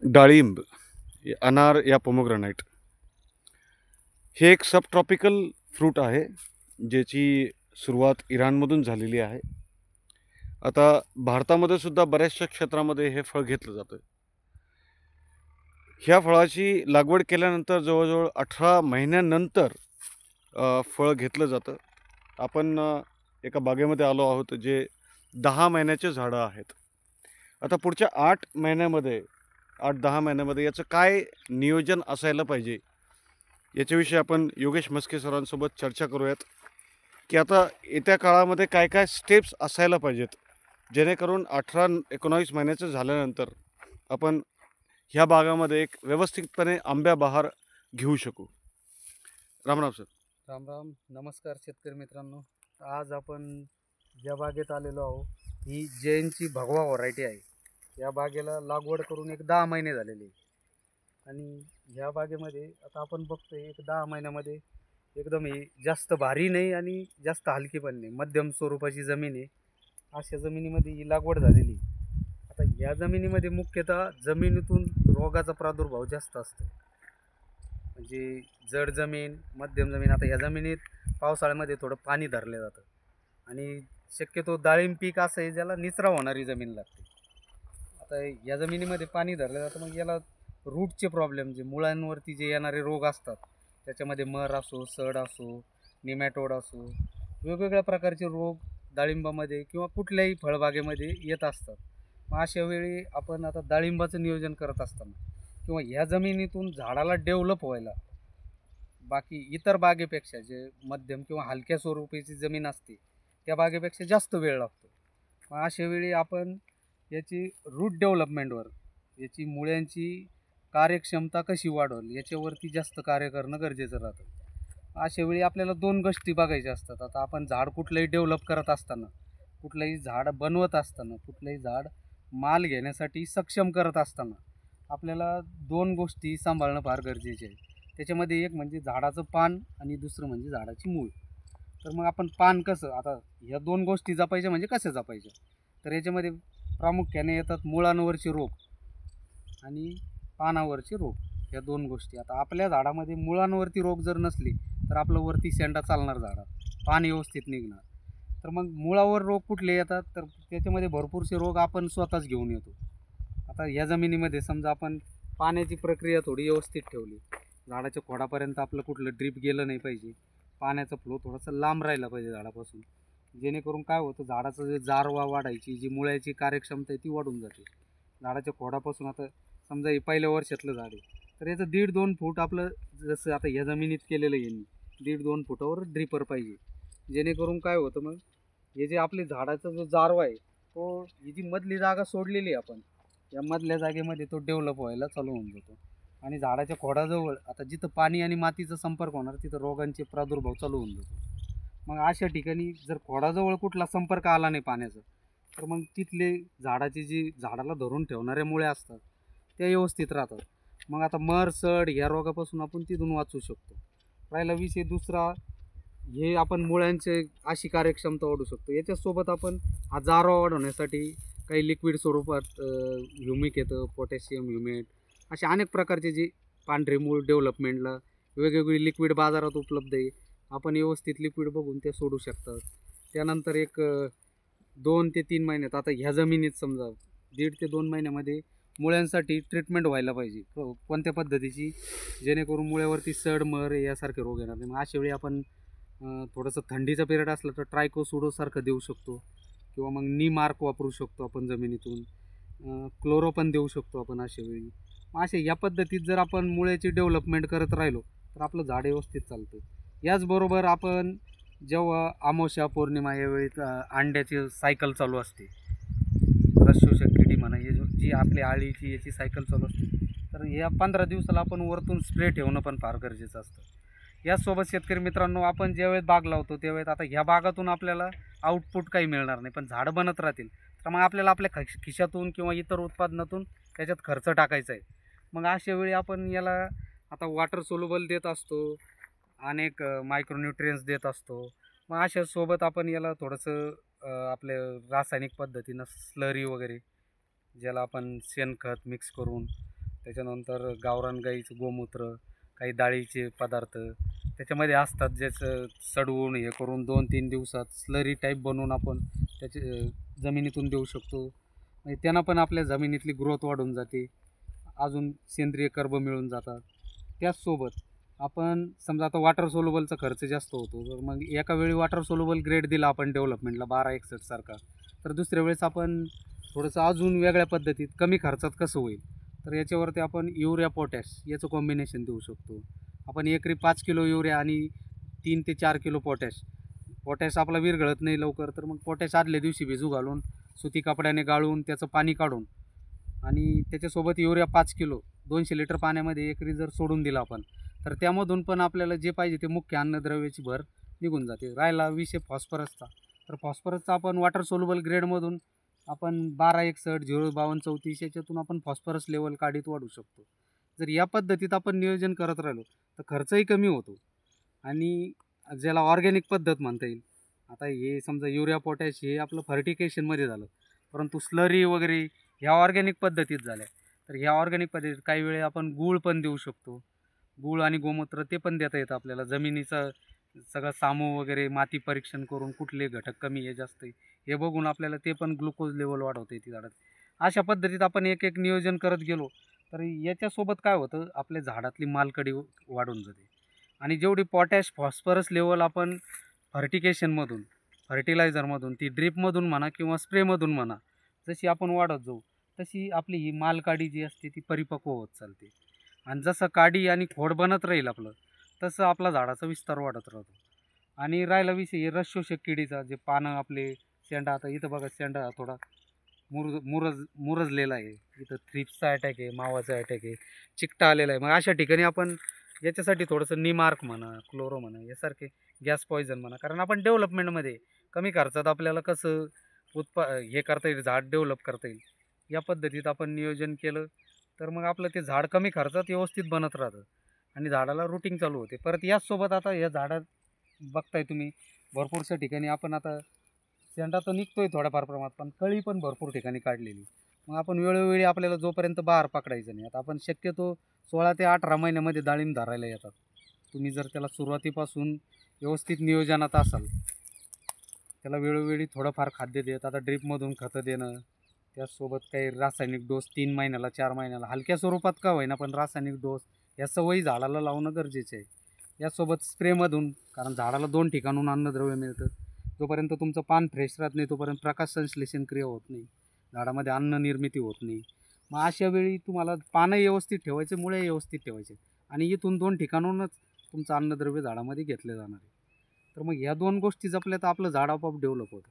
डाळिंब, अनार या पोमोग्रॅनाइट हे एक सब ट्रॉपिकल फ्रूट आहे, ज्याची सुरुवात इराणमधून झालेली आहे. आता भारतामध्ये सुद्धा बऱ्याचशा क्षेत्रामध्ये हे फळ घेतलं जातं. ह्या फळाची लागवड केल्यानंतर जवळजवळ 18 महिन्यानंतर फळ घेतलं जातं. आपण एका बागेमध्ये आलो आहोत, जे 10 महिन्याचे झाडं आहेत. आता पुढच्या 8-10 महिन्यामध्ये याचं काय नियोजन असायला पाहिजे, याच्याविषयी आपण योगेश म्हस्के सरांसोबत चर्चा करूयात, की आता येत्या काळामध्ये काय काय स्टेप्स असायला पाहिजेत, जेणेकरून 18-19 महिन्याचं झाल्यानंतर आपण ह्या बागामध्ये एक व्यवस्थितपणे आंब्या बहार घेऊ शकू. रामराम सर. राम राम, नमस्कार शेतकरी मित्रांनो. आज आपण ज्या बागेत आलेलो आहोत, ही जैनची भगवा व्हरायटी आहे. या बागेला लागवड करून एक 10 महिने झालेले आणि ह्या बागेमध्ये आता आपण बघतोय एक 10 महिन्यामध्ये एकदम ही जास्त भारी नाही आणि जास्त हलकी पण नाही, मध्यम स्वरूपाची जमीन आहे. अशा जमिनीमध्ये ही लागवड झालेली. आता या जमिनीमध्ये मुख्यतः जमिनीतून रोगाचा प्रादुर्भाव जास्त असतो. म्हणजे जड जमीन, मध्यम जमीन. आता या जमिनीत पावसाळ्यामध्ये थोडं पाणी धरलं जातं आणि शक्यतो डाळिंब पीक असं आहे ज्याला निचरा होणारी जमीन लागते. आता या जमिनीमध्ये पाणी धरलं जातं, मग याला रूटचे प्रॉब्लेम, जे मुळांवरती जे येणारे रोग असतात, त्याच्यामध्ये मर असो, सड असो, निमॅटोड असो, वेगवेगळ्या प्रकारचे रोग डाळिंबामध्ये किंवा कुठल्याही फळबागेमध्ये येत असतात. मग अशा वेळी आपण आता डाळिंबाचं नियोजन करत असताना किंवा ह्या जमिनीतून झाडाला डेव्हलप व्हायला बाकी इतर बागेपेक्षा, जे मध्यम किंवा हलक्या स्वरूपाची जमीन असते त्या बागेपेक्षा जास्त वेळ लागतो. मग अशा वेळी आपण याची रूट डेव्हलपमेंटवर, याची मुळ्यांची कार्यक्षमता कशी वाढवली याच्यावरती जास्त कार्य करणं गरजेचं राहतं. अशा वेळी आपल्याला 2 गोष्टी बघायच्या असतात. आता आपण झाड कुठलंही डेव्हलप करत असताना, कुठलंही झाड बनवत असताना, कुठलंही झाड माल घेण्यासाठी सक्षम करत असताना आपल्याला 2 गोष्टी सांभाळणं फार गरजेचे आहे. त्याच्यामध्ये एक म्हणजे झाडाचं पान आणि दुसरं म्हणजे झाडाची मूळ. तर मग आपण पान कसं, आता ह्या 2 गोष्टी जपायच्या म्हणजे कशा जपायच्या, तर याच्यामध्ये प्रामुख्याने येतात मुळांवरचे रोग आणि पानावरचे रोग, ह्या 2 गोष्टी. आता आपल्या झाडामध्ये मुळांवरती रोग जर नसले तर आपलं वरती शेंडा चालणार, झाडात पान व्यवस्थित निघणार. तर मग मुळावर रोग कुठले येतात, तर त्याच्यामध्ये भरपूरसे रोग आपण स्वतःच घेऊन येतो. आता या जमिनीमध्ये समजा आपण पाण्याची प्रक्रिया थोडी व्यवस्थित ठेवली, झाडाच्या खोडापर्यंत आपलं कुठलं ड्रीप गेलं नाही पाहिजे, पाण्याचा फ्लो थोडासा लांब राहिला पाहिजे झाडापासून, जेणेकरून काय होतं, झाडाचं जे जारवा वाढायची, जी मुळ्याची कार्यक्षमता आहे ती वाढून जाते. झाडाच्या खोडापासून आता समजा हे पहिल्या वर्षातलं झाड आहे, तर याचं 1.5-2 फूट आपलं, जसं आता ह्या जमिनीत केलेलं यांनी 1.5-2 फुटावर ड्रिपर पाहिजे, जेणेकरून काय होतं, मग हे जे आपले झाडाचा जो जारवा आहे, तो ही जी मधली जागा सोडलेली आहे आपण, या मधल्या जागेमध्ये तो डेव्हलप व्हायला चालू होऊन जातो. आणि झाडाच्या खोडाजवळ आता जिथं पाणी आणि मातीचा संपर्क होणार, तिथं रोगांचे प्रादुर्भाव चालू होऊन जातो. मग अशा ठिकाणी जर खोडाजवळ कुठला संपर्क आला नाही पाण्याचा, तर मग तिथले झाडाची जी झाडाला धरून ठेवणाऱ्या मुळे असतात त्या व्यवस्थित राहतात. मग आता मर सड ह्या रोगापासून आपण तिथून वाचू शकतो. राहिला विषय दुसरा, हे आपण मुळ्यांचे अशी कार्यक्षमता वाढू शकतो. याच्यासोबत आपण हा जारवा वाढवण्यासाठी काही लिक्विड स्वरूपात ह्युमिक येतं, पोटॅशियम ह्युमेट, असे अनेक प्रकारचे जे पांढरे मूळ डेव्हलपमेंटला वेगवेगळी लिक्विड बाजारात उपलब्ध आहे. आपण व्यवस्थित लिक्विड बघून ते सोडू शकतात. त्यानंतर एक 2 ते 3 महिन्यात, आता ह्या जमिनीत समजा 1.5 ते 2 महिन्यामध्ये मुळ्यांसाठी ट्रीटमेंट व्हायला पाहिजे. कोणत्या पद्धतीची, जेणेकरून मुळ्यावरती सड मर यासारखे रोग येणार नाही. मग अशा वेळी आपण थोडंसं थंडीचा पिरियड असला तर ट्रायकोसुडोसारखं देऊ शकतो किंवा मग नीमार्क वापरू शकतो आपण जमिनीतून, क्लोरो पण देऊ शकतो आपण अशा वेळी. मग अशा या पद्धतीत जर आपण मुळ्याची डेव्हलपमेंट करत राहिलो तर आपलं झाड व्यवस्थित चालतं. याचबरोबर आपण जेव्हा अमावस्या पौर्णिमा यावेळी अंड्याची सायकल चालू असते, रसशोषक किडी म्हणा, हे जी आपली आळीची याची सायकल चालू असते, तर या 15 दिवसाला आपण वरतून स्प्रे ठेवणं पण फार गरजेचं असतं. याचसोबत शेतकरी मित्रांनो, आपण ज्यावेळेस बाग लावतो त्यावेळेस आता ह्या बागातून आपल्याला आउटपुट काही मिळणार नाही, पण झाडं बनत राहतील, तर मग आपल्याला आपल्या खिशातून किंवा इतर उत्पादनातून त्याच्यात खर्च टाकायचा आहे. मग अशा वेळी आपण याला आता वॉटर सोल्युबल देत असतो, अनेक मायक्रोन्यूट्रियन्स देत असतो. मग अशा सोबत आपण याला थोडंसं आपल्या रासायनिक पद्धतीनं स्लरी वगैरे, ज्याला आपण शेणखत मिक्स करून त्याच्यानंतर गावरान गाईचं गोमूत्र, काही डाळीचे पदार्थ त्याच्यामध्ये असतात, ज्याचं सडवून हे करून 2-3 दिवसात स्लरी टाईप बनवून आपण त्याचे जमिनीतून देऊ शकतो. म्हणजे त्यांना पण आपल्या जमिनीतली ग्रोथ वाढून जाते, अजून सेंद्रिय कर्ब मिळून जातात. त्याचसोबत आपण समजा आता वॉटर सोल्युबलचा खर्च जास्त होतो, तर मग एका वेळी वॉटर सोल्युबल ग्रेड दिला आपण डेव्हलपमेंटला 1261 सारखा, तर दुसऱ्या वेळेस आपण थोडंसं अजून वेगळ्या पद्धतीत कमी खर्चात कसं होईल, तर याच्यावरती आपण युरिया पोटॅश याचं कॉम्बिनेशन देऊ शकतो. आपण एकरी 5 किलो युरिया आणि 3 ते 4 किलो पोटॅश. पोटॅश आपला विरघळत नाही लवकर, तर मग पोटॅश आदल्या दिवशी भिजू घालून सुती कपड्याने गाळून त्याचं पाणी काढून आणि त्याच्यासोबत युरिया 5 किलो 200 लिटर पाण्यामध्ये एकरी जर सोडून दिला आपण, तर त्यामधून पण आपल्याला जे पाहिजे ते मुख्य अन्नद्रव्याची भर निघून जाते. राहिला विषय फॉस्फरसचा, तर फॉस्फरसचा आपण वॉटर सोल्युबल ग्रेडमधून आपण 1261, 05234 याच्यातून आपण फॉस्फरस लेवल काढीत वाढू शकतो. जर या पद्धतीत आपण नियोजन करत राहिलो तर खर्चही कमी होतो आणि ज्याला ऑर्गॅनिक पद्धत म्हणता येईल. आता हे समजा युरिया पोटॅश हे आपलं फर्टिकेशनमध्ये झालं, परंतु स्लरी वगैरे ह्या ऑर्गॅनिक पद्धतीत झाल्या. तर ह्या ऑर्गॅनिक पद्धतीत काही वेळे आपण गूळ पण देऊ शकतो. गूळ आणि गोमूत्र ते पण देता येतं आपल्याला. जमिनीचा सगळं सामू वगैरे माती परीक्षण करून कुठले घटक कमी आहे जास्त आहे हे बघून आपल्याला ते पण ग्लुकोज लेवल वाढवता येते झाडात. अशा पद्धतीत आपण एक एक नियोजन करत गेलो तर याच्यासोबत काय होतं, आपल्या झाडातली मालकडी वाढून जाते. आणि जेवढी पोटॅश फॉस्फरस लेवल आपण फर्टिकेशनमधून फर्टिलायझरमधून ती ड्रीपमधून म्हणा किंवा स्प्रेमधून म्हणा जशी आपण वाढत जाऊ, तशी आपली ही मालकाडी जी असते ती परिपक्व होत चालते. आणि जसं काडी आणि खोड बनत राहील आपलं, तसं आपला झाडाचा विस्तार वाढत राहतो. आणि राहिला विषय रस शोषक किडीचा, जे पानं आपले शेंडा, आता इथं बघा शेंडा थोडा मुरजलेला आहे, इथं थ्रिप्सचा अटॅक आहे, मावाचा अटॅक आहे, चिकटा आलेला आहे. मग अशा ठिकाणी आपण याच्यासाठी थोडंसं निमार्क म्हणा, क्लोरो म्हणा यासारखे गॅस पॉयझन म्हणा, कारण आपण डेव्हलपमेंटमध्ये कमी खर्चात आपल्याला कसं हे करता येईल, झाड डेव्हलप करता येईल, या पद्धतीत आपण नियोजन केलं तर मग आपलं ते झाड कमी खर्चात व्यवस्थित बनत राहतं आणि झाडाला रूटिंग चालू होते. परत याचसोबत आता या झाडात बघताय तुम्ही भरपूरशा ठिकाणी आपण आता शेंडा तर निघतोय थोड्याफार प्रमाणात, पण कळी पण भरपूर ठिकाणी काढलेली. मग आपण वेळोवेळी आपल्याला जोपर्यंत बहार पकडायचं नाही, आता आपण शक्यतो 16 ते 18 महिन्यामध्ये डाळिंब धरायला येतात. तुम्ही जर त्याला सुरुवातीपासून व्यवस्थित नियोजनात असाल, त्याला वेळोवेळी थोडंफार खाद्य देत, आता ड्रीपमधून खतं देणं, त्याचसोबत काही रासायनिक डोस 3 महिन्याला 4 महिन्याला हलक्या स्वरूपात का होईना पण रासायनिक डोस या सवयी झाडाला लावणं गरजेचं आहे. यासोबत स्प्रेमधून, कारण झाडाला 2 ठिकाणून अन्नद्रव्य मिळतं. जोपर्यंत तुमचं पान फ्रेश राहत नाही तोपर्यंत प्रकाश संश्लेषण क्रिया होत नाही, झाडामध्ये अन्न निर्मिती होत नाही. मग अशा वेळी तुम्हाला पानं व्यवस्थित ठेवायचे, मुळे व्यवस्थित ठेवायचे आणि इथून 2 ठिकाणूनच तुमचं अन्नद्रव्य झाडामध्ये घेतलं जाणार आहे. तर मग ह्या 2 गोष्टी जपल्या तर आपलं झाड आपोआप डेव्हलप होतं.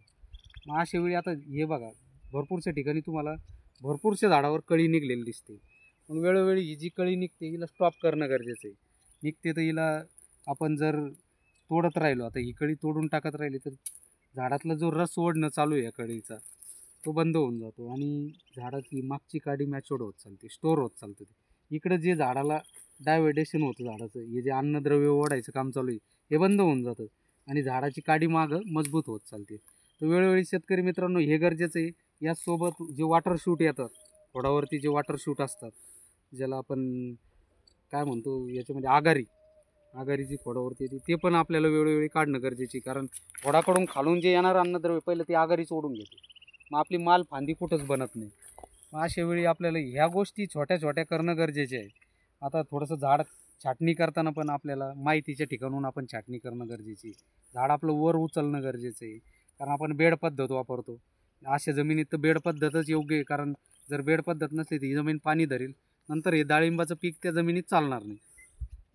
मग अशा वेळी आता हे बघा, भरपूरशा ठिकाणी तुम्हाला भरपूरशा झाडावर कळी निघलेली दिसते. मग वेळोवेळी ही जी कळी निघते हिला स्टॉप करणं गरजेचं आहे. निघते तर हिला आपण जर तोडत राहिलो, आता ही कळी तोडून टाकत राहिली तर झाडातला जो रस ओढणं चालू आहे या कळीचा तो बंद होऊन जातो आणि झाडाची मागची काडी मॅच्युअर्ड होत चालते, स्टोअर होत चालते. इकडं जे झाडाला डायव्हर्टेशन होतं झाडाचं, हे जे अन्नद्रव्य ओढायचं काम चालू आहे हे बंद होऊन जातं आणि झाडाची काडी मागं मजबूत होत चालते. तर वेळोवेळी शेतकरी मित्रांनो हे गरजेचं आहे. याचसोबत जे वॉटर शूट येतात खोडावरती, जे वॉटर शूट असतात ज्याला आपण काय म्हणतो याच्यामध्ये आगारीची खोडावरती येते, ते पण आपल्याला वेळोवेळी काढणं गरजेचे, कारण खोडाकडून खालून जे येणारं अन्नद्रव्य पहिलं ते आगारीच ओढून घेते. मग आपली माल फांदी कुठंच बनत नाही. मग अशा वेळी आपल्याला ह्या गोष्टी छोट्या छोट्या करणं गरजेचे आहे. आता थोडंसं झाड छाटणी करताना पण आपल्याला माहितीच्या ठिकाणून आपण छाटणी करणं गरजेची आहे. झाड आपलं वर उचलणं गरजेचं आहे, कारण आपण बेड पद्धत वापरतो. अशा जमिनीत तर बेड पद्धतच योग्य आहे, कारण जर बेड पद्धत नसली तर ही जमीन पाणी धरेल, नंतर हे डाळिंबाचं पीक त्या जमिनीत चालणार नाही.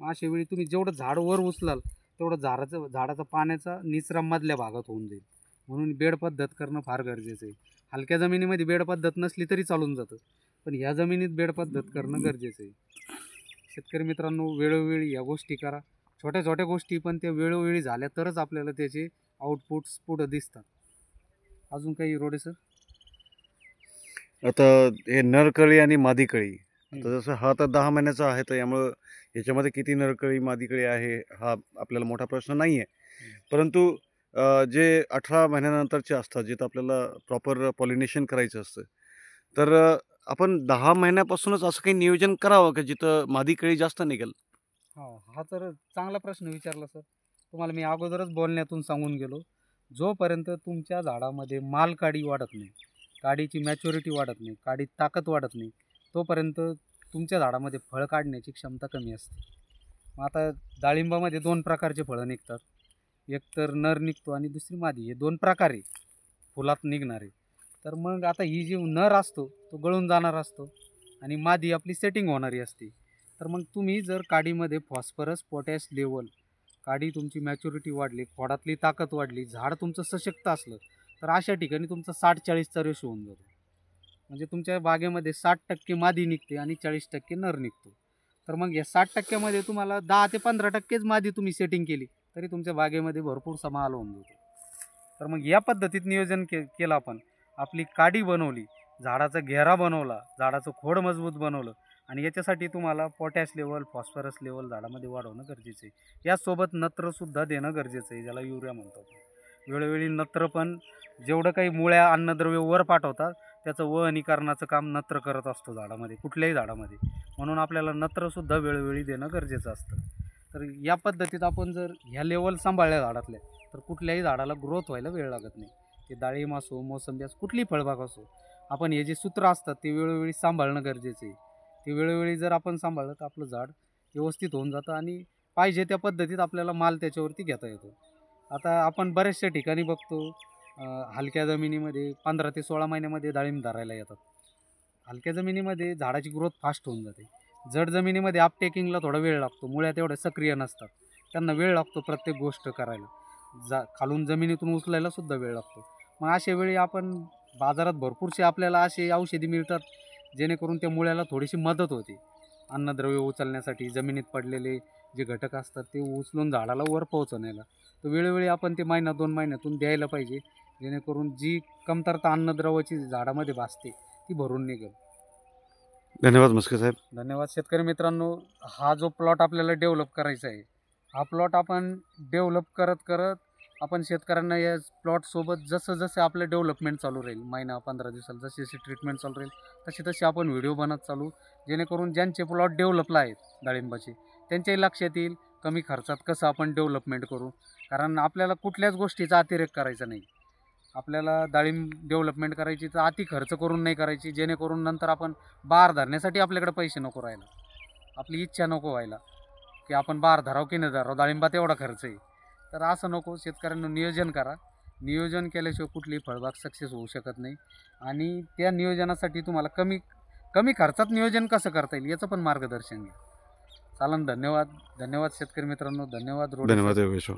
मग अशा वेळी तुम्ही जेवढं झाड वर उचलाल तेवढं झाडाचा पाण्याचा निचरा मधल्या भागात होऊन जाईल. म्हणून बेड पद्धत करणं फार गरजेचं आहे. हलक्या जमिनीमध्ये बेड पद्धत नसली तरी चालून जातं, पण ह्या जमिनीत बेड पद्धत करणं गरजेचं आहे. शेतकरी मित्रांनो वेळोवेळी या गोष्टी करा, छोट्या छोट्या गोष्टी, पण त्या वेळोवेळी झाल्या तरच आपल्याला त्याचे आउटपुट्स पुढं दिसतात. अजून काही रोडे सर? आता हे नरकळी आणि मादी कळी, आता जसं हा तर 10 महिन्याचा आहे, तर यामुळं याच्यामध्ये किती नरकळी मादी कळी आहे हा आपल्याला मोठा प्रश्न नाही आहे. परंतु जे 18 महिन्यानंतरचे असतात, जिथं आपल्याला प्रॉपर पॉलिनेशन करायचं असतं, तर आपण 10 महिन्यापासूनच असं काही नियोजन करावं का जिथं मादी कळी जास्त निघेल? हा तर चांगला प्रश्न विचारला सर. तुम्हाला मी अगोदरच बोलण्यातून सांगून गेलो. जोपर्यंत तुमच्या झाडामध्ये माल काडी वाढत नाही, काडीची मॅच्युरिटी वाढत नाही, काडीत ताकद वाढत नाही, तोपर्यंत तुमच्या झाडामध्ये फळ काढण्याची क्षमता कमी असते. मग आता डाळिंबामध्ये 2 प्रकारचे फळं निघतात. एक तर नर निघतो आणि दुसरी मादी. हे 2 प्रकारे फुलात निघणारे. तर मग आता ही जी नर असतो तो गळून जाणार असतो आणि मादी आपली सेटिंग होणारी असते. तर मग तुम्ही जर काडीमध्ये फॉस्फरस पोटॅश लेवल, काडी तुमची मॅच्युरिटी वाढली, खोडातली ताकद वाढली, झाड तुमचं सशक्त असलं, तर अशा ठिकाणी तुमचा 60-40चा रेशो होऊन जातो. म्हणजे तुमच्या बागेमध्ये 60% मादी निघते आणि 40% नर निघतो. तर मग या 60%मध्ये तुम्हाला 10 ते 15%च मादी तुम्ही सेटिंग केली तरी तुमच्या बागेमध्ये भरपूरसा माल होऊन जातो. तर मग या पद्धतीत नियोजन केलं आपण. आपली काडी बनवली, झाडाचा घेरा बनवला, झाडाचं खोड मजबूत बनवलं आणि याच्यासाठी तुम्हाला पोटॅश लेवल, फॉस्फरस लेवल झाडामध्ये वाढवणं गरजेचं आहे. यासोबत नत्रसुद्धा देणं गरजेचं आहे, ज्याला युरिया म्हणतो आपण. वेळोवेळी नत्र पण जेवढं काही मुळ्या अन्नद्रव्य वर पाठवतात त्याचं वहनीकरणाचं काम नत्र करत असतो झाडामध्ये, कुठल्याही झाडामध्ये. म्हणून आपल्याला नत्रसुद्धा वेळोवेळी देणं गरजेचं असतं. तर या पद्धतीत आपण जर ह्या लेवल सांभाळल्या झाडातल्या तर कुठल्याही झाडाला ग्रोथ व्हायला वेळ लागत नाही. ते डाळिंब असो, मोसंबी असो, कुठलीही फळबाग असो, आपण हे जे सूत्र असतात ते वेळोवेळी सांभाळणं गरजेचं आहे. ते वेळोवेळी जर आपण सांभाळलं तर आपलं झाड व्यवस्थित होऊन जातं आणि पाहिजे त्या पद्धतीत आपल्याला माल त्याच्यावरती घेता येतो. आता आपण बऱ्याचशा ठिकाणी बघतो हलक्या जमिनीमध्ये 15 ते 16 महिन्यामध्ये डाळिंब धरायला येतात. हलक्या जमिनीमध्ये झाडाची ग्रोथ फास्ट होऊन जाते. जड जमिनीमध्ये अपटेकिंगला थोडा वेळ लागतो, मुळ्या तेवढ्या सक्रिय नसतात, त्यांना वेळ लागतो प्रत्येक गोष्ट करायला. खालून जमिनीतून उचलायला सुद्धा वेळ लागतो. मग अशा वेळी आपण बाजारात भरपूरसे आपल्याला असे औषधी मिळतात जेणेकरून त्या मुळ्याला थोडीशी मदत होते. अन्नद्रव्य उचलण्यासाठी जमिनीत पडलेले जे घटक असतात ते उचलून झाडाला वर पोहोचवण्याला. तर वेळोवेळी आपण ते महिना 2 महिन्यातून द्यायला पाहिजे, जेणेकरून जी कमतरता अन्नद्रव्याची झाडामध्ये भासते ती भरून निघेल. धन्यवाद मस्के साहेब. धन्यवाद शेतकरी मित्रांनो. हा जो प्लॉट आपल्याला डेव्हलप करायचा आहे, हा प्लॉट आपण डेव्हलप करत करत आपण शेतकऱ्यांना या प्लॉटसोबत जसं जसं आपलं डेव्हलपमेंट चालू राहील, महिना 15 दिवसाला जशी जशी ट्रीटमेंट चालू राहील तशी तशी आपण व्हिडिओ बनत चालू, जेणेकरून ज्यांचे प्लॉट डेव्हलपला आहेत डाळिंबाचे त्यांच्याही लक्षात येईल कमी खर्चात कसं आपण डेव्हलपमेंट करू. कारण आपल्याला कुठल्याच गोष्टीचा अतिरेक करायचा नाही. आपल्याला डाळिंब डेव्हलपमेंट करायची तर अति खर्च करून नाही करायची, जेणेकरून नंतर आपण बार धरण्यासाठी आपल्याकडे पैसे नको राहायला, आपली इच्छा नको व्हायला की आपण बार धराव की नाही धराव, डाळिंबात एवढा खर्च आहे. तर असं नको. शेतकऱ्यांना नियोजन करा. नियोजन केल्याशिवाय कुठलीही फळबाग सक्सेस होऊ शकत नाही. आणि त्या नियोजनासाठी तुम्हाला कमी खर्चात नियोजन कसं करता येईल याचं पण मार्गदर्शन घ्या. चालन. धन्यवाद. धन्यवाद शेतकरी मित्रांनो. धन्यवाद रोडे सर. धन्यवाद योगेश.